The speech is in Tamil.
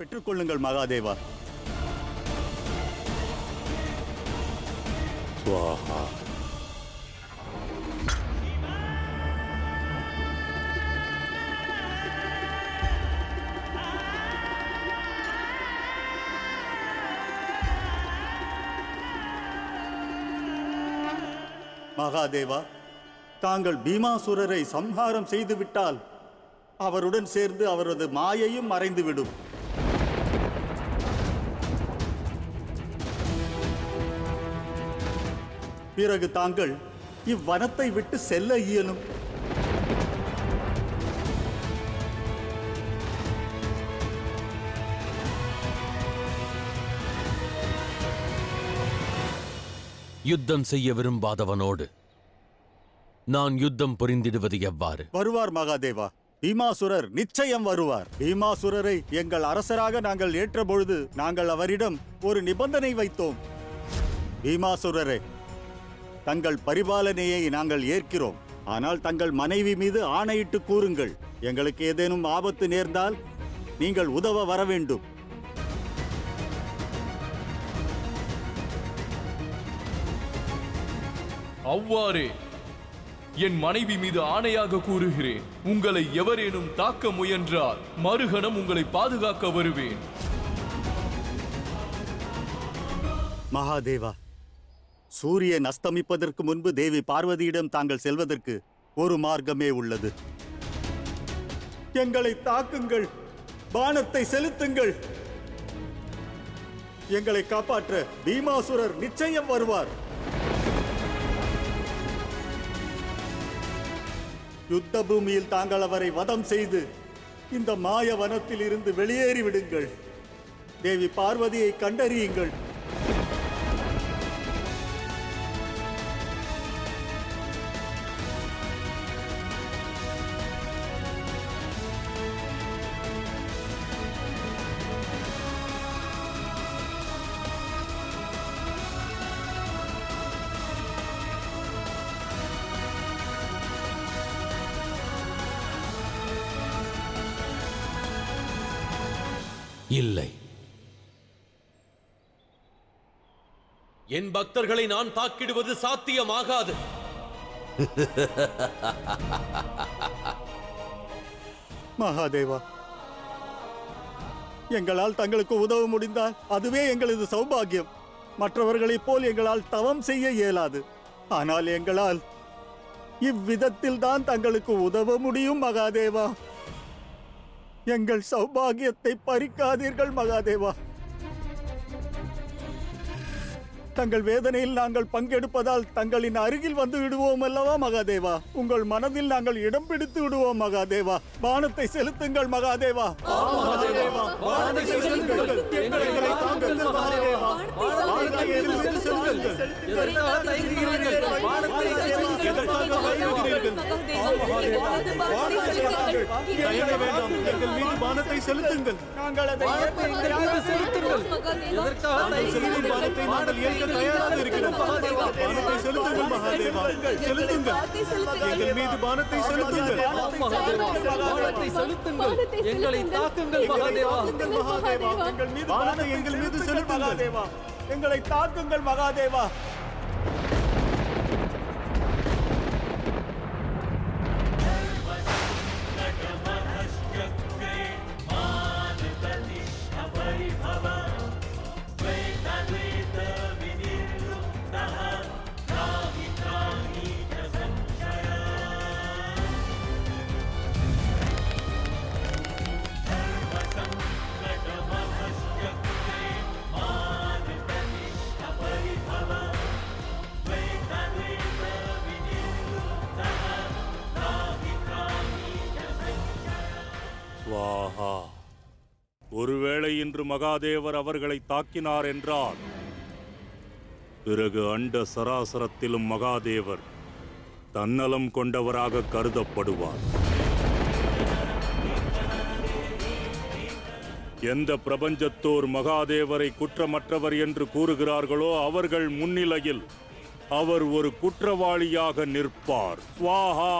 பெற்றுக்கொள்ளுங்கள் மகாதேவா. ஸ்வாஹா. மகாதேவா, தாங்கள் பீமாசுரரை சம்ஹாரம் செய்துவிட்டால் அவருடன் சேர்ந்து அவரது மாயையும் மறைந்துவிடும். பிறகு தாங்கள் இவ்வனத்தை விட்டு செல்ல இயலும். யுத்தம் செய்ய விரும்பாதவனோடு நான் யுத்தம் புரிந்திடுவது எவ்வாறு? வருவார் மகாதேவா. பீமாசுரர் நிச்சயம் வருவார். பீமாசுரரை எங்கள் அரசராக நாங்கள் ஏற்ற பொழுது நாங்கள் அவரிடம் ஒரு நிபந்தனை வைத்தோம். பீமாசுரரே, தங்கள் பரிபாலனையை நாங்கள் ஏற்கிறோம். ஆனால் தங்கள் மனைவி மீது ஆணையிட்டு கூறுங்கள், எங்களுக்கு ஏதேனும் ஆபத்து நேர்ந்தால் நீங்கள் உதவ வர வேண்டும். அவ்வாறே என் மனைவி மீது ஆணையாக கூறுகிறேன். உங்களை எவரேனும் தாக்க முயன்றால் மறுகணம் உங்களை பாதுகாக்க வருவேன். மகாதேவா, சூரியன் அஸ்தமிப்பதற்கு முன்பு தேவி பார்வதியிடம் தாங்கள் செல்வதற்கு ஒரு மார்க்கமே உள்ளது. எங்களை தாக்குங்கள், பானத்தை செலுத்துங்கள். எங்களை காப்பாற்ற பீமாசுரர் நிச்சயம் வருவார். யுத்த பூமியில் தாங்கள் அவரை வதம் செய்து இந்த மாய வனத்தில் இருந்து வெளியேறிவிடுங்கள். தேவி பார்வதியை கண்டறியுங்கள். இல்லை, என் பக்தர்களை நான் தாக்கிடுவது சாத்தியமாகாது. மகாதேவா, எங்களால் தங்களுக்கு உதவ முடிந்தால் அதுவே எங்களது சௌபாகியம். மற்றவர்களைப் போல் எங்களால் தவம் செய்ய இயலாது. ஆனால் எங்களால் இவ்விதத்தில் தான் தங்களுக்கு உதவ முடியும் மகாதேவா. எங்கள் சௌபாகியத்தை பறிக்காதீர்கள் மகாதேவா. தங்கள் வேதனையில் நாங்கள் பங்கெடுப்பதால் தங்களின் அருகில் வந்து விடுவோம் அல்லவா மகாதேவா. உங்கள் மனதில் நாங்கள் இடம் பிடித்து விடுவோம் மகாதேவா. பானத்தை செலுத்துங்கள் மகாதேவா. பானத்தை செலுத்துங்கள். நாங்கள் அதை செலுத்துங்கள். தயாராக இருக்கிறோம். பானத்தை செலுத்துங்கள் மகாதேவா, செலுத்துங்கள். எங்கள் மீது பானத்தை செலுத்துங்கள். பானத்தை செலுத்துங்கள். எங்களை தாக்குங்கள் மகாதேவா. எங்கள் மீது பானத்தை எங்கள் மீது செலுத்துங்கள். எங்களை தாக்குங்கள் மகாதேவா. ஸ்வாஹா. ஒருவேளை இன்று மகாதேவர் அவர்களை தாக்கினார் என்றால் பிறகு அண்ட சராசரத்திலும் மகாதேவர் தன்னலம் கொண்டவராக கருதப்படுவார். எந்த பிரபஞ்சத்தோர் மகாதேவரை குற்றமற்றவர் என்று கூறுகிறார்களோ அவர்கள் முன்னிலையில் அவர் ஒரு குற்றவாளியாக நிற்பார். ஸ்வாஹா.